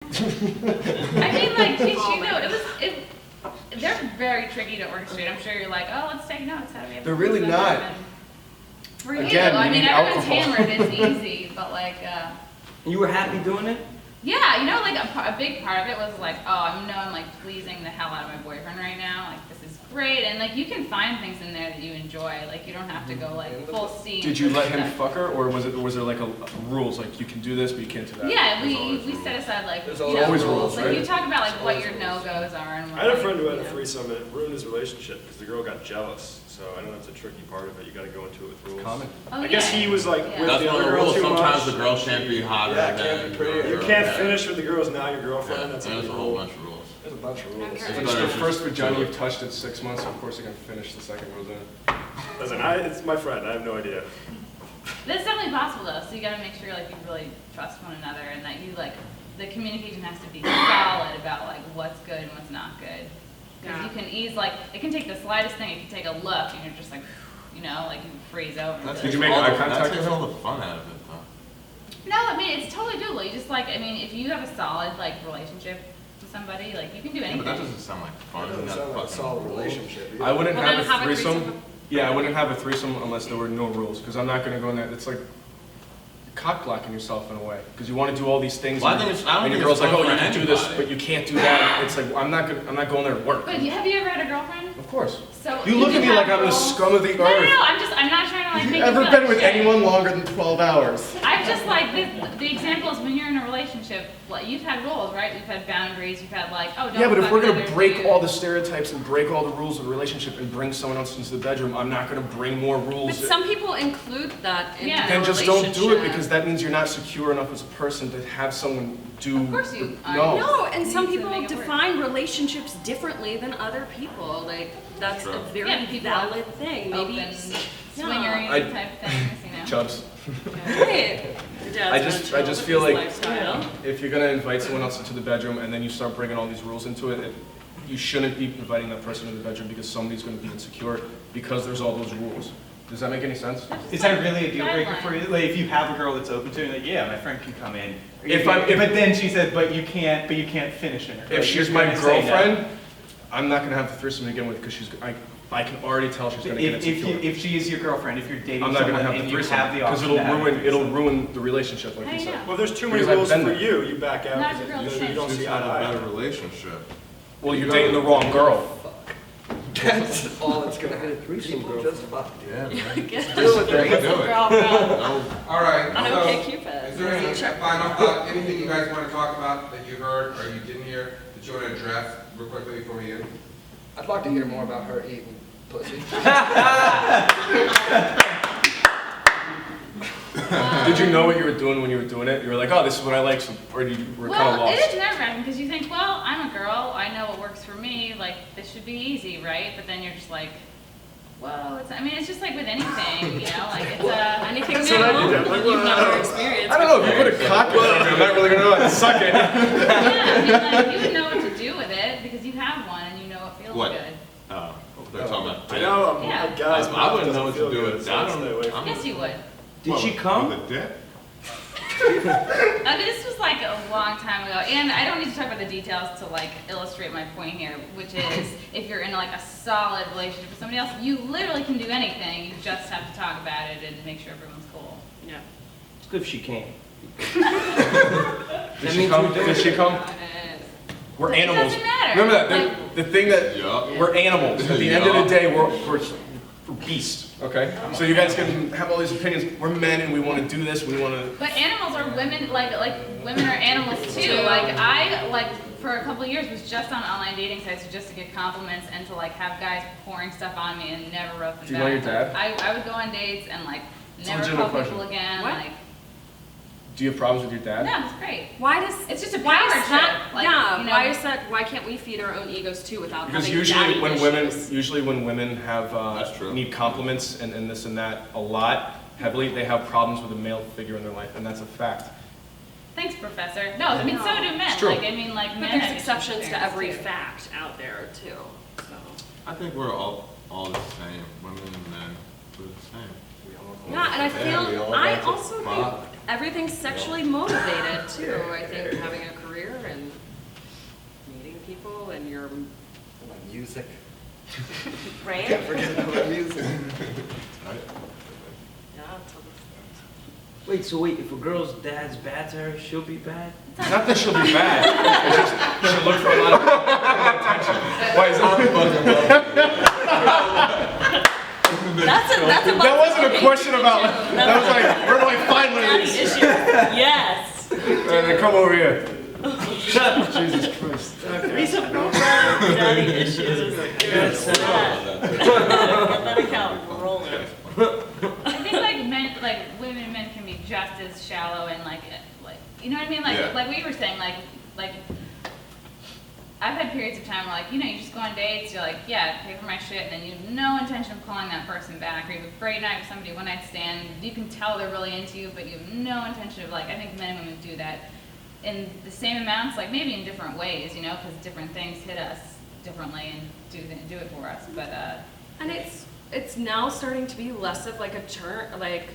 I mean, like, you know, they're very tricky to orchestrate. I'm sure you're like, oh, let's take notes. How do we have They're really not. For you, Again, I you mean, need everyone's alcohol. hammered. It's easy, but like, You were happy doing it? yeah, you know, like a big part of it was like, oh, I'm like pleasing the hell out of my boyfriend right now. Like, this is great, and like you can find things in there that you enjoy. Like, you don't have to go like full steam. Did you let him fuck her, or was there like a rules like you can do this but you can't do that? Yeah, we set aside like There's you know, always rules, Like right? you talk about like what your no goes are and what. I had a friend who like, had a you know. threesome and it ruined his relationship because the girl got jealous. So I know that's a tricky part of it. You got to go into it with rules. Common. Oh, I guess yeah. he was like Yeah. with That's the one of other the girl rules. too Sometimes much. the girl can't be hotter Yeah, it can't than be pretty. You your can't girl. finish with the girls now your girlfriend. Yeah, That's there's a whole bunch of rules. There's a bunch of rules. Okay. If it's the first vagina you've touched in 6 months, of course you're gonna finish the second goes in. Listen, it's my friend. I have no idea. That's definitely possible though. So you got to make sure like you really trust one another and that you like the communication has to be solid about like what's good and what's not good. Because you can ease like it can take the slightest thing. It can take a look and you're just like, you know, like you freeze over. That Did takes you make all eye the- contact That takes with all the fun out of it, though. No, I mean it's totally doable. You just like I mean if you have a solid like relationship with somebody, like you can do Yeah, anything. but that doesn't sound like fun. That doesn't Isn't that sound like a fucking solid rules? relationship. I wouldn't Well, have then a have a threesome. threesome. Yeah, I wouldn't have a threesome unless there were no rules, because I'm not gonna go in there. It's like cock blocking yourself in a way, because you want to do all these things. Well, I and, think it's- I don't and think your it's girl's like, fun oh, you for can do this, anybody. but you can't do that. It's like I'm not going there to work. But have you ever had a girlfriend? Of course. So You look did at me have like I'm the rules? scum of the No, earth. I'm not trying to like Have make you ever you feel been like with shit. anyone longer than 12 hours? I'm just like the example is when you're in a relationship, like you've had rules, right? You've had boundaries. You've had like, oh, don't. Yeah, but if fuck we're gonna another break dude. all the stereotypes and break all the rules of the relationship and bring someone else into the bedroom, I'm not gonna bring more But rules. some people include that in Yeah. their Then just don't do it, relationship. because that means you're not secure enough as a person to have someone do. Of course you are. No. No, and You some need to people make it work. define relationships differently than other people. Like, that's True. a very Yeah, people valid thing. Maybe. Open Yeah. swingery I- type things, you know. Chubs. Right. Your dad's I gonna just chill feel with like his lifestyle. if you're gonna invite someone else into the bedroom and then you start bringing all these rules into it, you shouldn't be inviting that person into the bedroom because somebody's gonna be insecure because there's all those rules. Does that make any sense? That's just Is like that really a deal breaker for guideline. you? Like, if you have a girl that's open to it, like, yeah, my friend can come in. If but I'm- then she said, but you can't finish in her. If Like, she's you're my gonna say no. girlfriend, I'm not gonna have the threesome to begin with because I can already tell she's gonna get insecure. If she is your girlfriend, if you're dating I'm not someone gonna have and the you threesome have the because option to have a it'll threesome. ruin the relationship, like How you do you said. know? Well, there's too many Because I've rules been for there. you. You back out Not because every girl's you don't She's see eye had to a eye. better relationship. Well, you're dating the wrong girl. That's all it's gonna be. People just fuck. Yeah, man. Deal with They it. do it. Girl, No. All right, I so, don't get Cupid. is there any final thought, anything you guys want to talk about that you heard or you didn't hear that you want to address real quickly before we end? I'd like to hear more about her eating pussy. Did you know what you were doing when you were doing it? You were like, oh, this is what I like, so, or you were kind of Well, it lost? is nerve-wracking because you think, well, I'm a girl. I know what works for me. Like this should be easy, right? But then you're just like, whoa. I mean, it's just like with anything, you know. Like it's Anything That's what I did. new, Like, you've well, never experienced. I don't know, if you put a cock in me, I'm not really gonna know how to suck it. Yeah, I mean, like you would know what to do with it because you have one and you know it feels What? good. Oh, they're talking about. I know, Yeah. guys. I wouldn't know doesn't what to feel do good, with so that. stay away from it. Yes, you would. Did she come? With a dick? This was like a long time ago, and I don't need to talk about the details to like illustrate my point here, which is if you're in like a solid relationship with somebody else, you literally can do anything. You just have to talk about it and make sure everyone's cool. Yeah. It's good if she came. Did she come? Did she come? We're It animals. doesn't matter. Remember that, Like- the thing that, Yeah. we're animals. At the end of Yeah. the day, we're beasts, okay? So you guys can have all these opinions. We're men and we wanna do this, we wanna, But animals are women, like women are animals too. Like I for a couple of years was just on online dating sites just to get compliments and to like have guys pouring stuff on me and never wrote them Do you back. know your dad? I would go on dates and like It's a never legitimate call people question. again. What? Like do you have problems with your dad? no, it's great. Why does It's just a why power is that? trip, like, yeah. you know. Why is that? Why can't we feed our own egos too without Because having usually daddy when issues? women have, That's true. need compliments and this and that a lot, heavily, they have problems with a male figure in their life, and that's a fact. Thanks, Professor. No, I mean so do men. It's true. Like I mean like But men there's have exceptions to experience, every too. fact out there too. So. I think we're all the same. Women and men, we're the same. Yeah, and I Yeah, we feel all I got to also think pop. everything's sexually motivated too. I think having a career career and meeting people and your Music. right? Can't forget about music. Yeah, totally. Wait, so wait, if a girl's dad's bad to her, she'll be bad? Not that she'll be bad, it's just she'll look for a lot of attention. Why is that? That's a That wasn't a question about, that was like, where do I find one of daddy these? issues. Yes. And then come over here. Jesus Christ. Reason for daddy issues. Get that account rolling. I think like men, like women and men can be just as shallow and like, you know what I mean? Yeah. Like we were saying, like I've had periods of time where like, you know, you just go on dates, you're like, yeah, pay for my shit, and then you have no intention of calling that person back, or you have a great night with somebody, one night stand, you can tell they're really into you, but you have no intention of like, I think men and women do that in the same amounts, like maybe in different ways, you know, because different things hit us differently and do it for us, but And it's now starting to be less of like a turn, like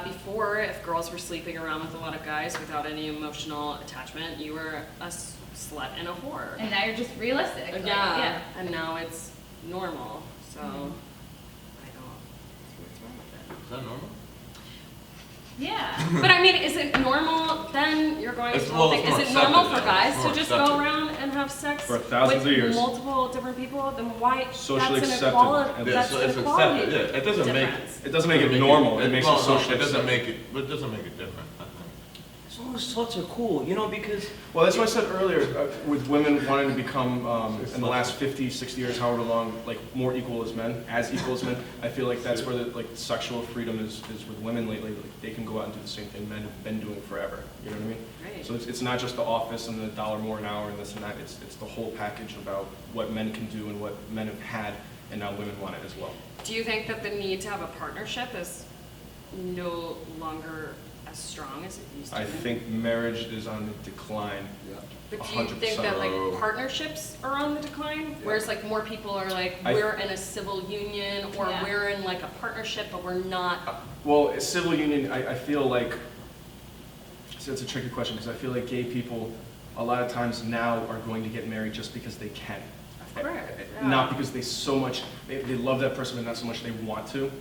before, if girls were sleeping around with a lot of guys without any emotional attachment, you were a slut and a whore. and now you're just realistic. Like, Yeah, and now it's normal, so I don't see what's wrong with it. Is that normal? Yeah. But I mean, is it normal, then you're going It's- to the whole well, thing, it's is it more normal for accepted now. guys It's to more just go accepted. around and have sex For thousands of with years. multiple different people? Then why, Socially that's an accepted. equality, And Yeah, that's so an it's equality accepted, yeah. It doesn't make- difference. It doesn't make it normal, it makes it well, no, socially It doesn't accepted. make it, but it doesn't make it different, I think. As long as sluts are cool, you know, because Well, that's what I said earlier, with women wanting to become, in the last 50, 60 years, however long, like more equal as men, as equal as men. I feel like that's where the like sexual freedom is with women lately. Like they can go out and do the same thing men have been doing forever. You know what I mean? Right. So it's not just the office and the $1 more an hour and this and that. It's the whole package about what men can do and what men have had, and now women want it as well. Do you think that the need to have a partnership is no longer as strong as it used to be? I think marriage is on the decline. But do you think 100%. that like partnerships are on the decline? Whereas like more people are like, we're in a civil union, or Yeah. we're in like a partnership, but we're not. Well, a civil union, I feel like, so it's a tricky question, because I feel like gay people, a lot of times now are going to get married just because they can. Correct, yeah. Not because they love that person, but not so much they want to.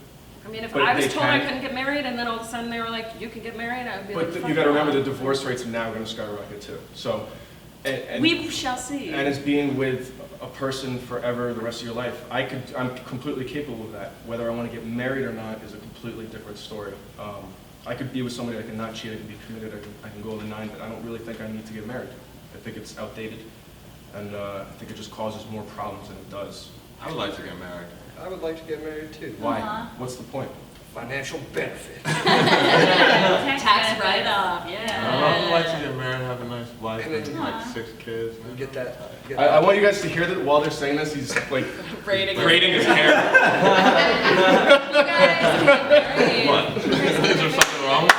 I mean, if But I was they told I can. couldn't get married, and then all of a sudden they were like, you can get married, I would be like, But fuck you gotta remember, no. the divorce rates are now gonna skyrocket too. So, and We shall see. and as being with a person forever, the rest of your life, I'm completely capable of that. Whether I want to get married or not is a completely different story. I could be with somebody, I can not cheat, I can be committed, I can go the 9, but I don't really think I need to get married. I think it's outdated, and I think it just causes more problems than it does. I would like to get married. I would like to get married too. Why? Uh-huh. What's the point? Financial benefit. Tax write-off, I yeah. would like to get married, have a nice wife, And and then- like 6 kids. You get that. Get I that. want you guys to hear that while they're saying this, he's like Rating. braiding his hair. You guys can get married. What? Is there something wrong with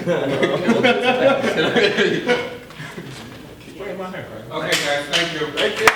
that? Keep wearing my hair, right? Okay, guys, thank you. Thank you.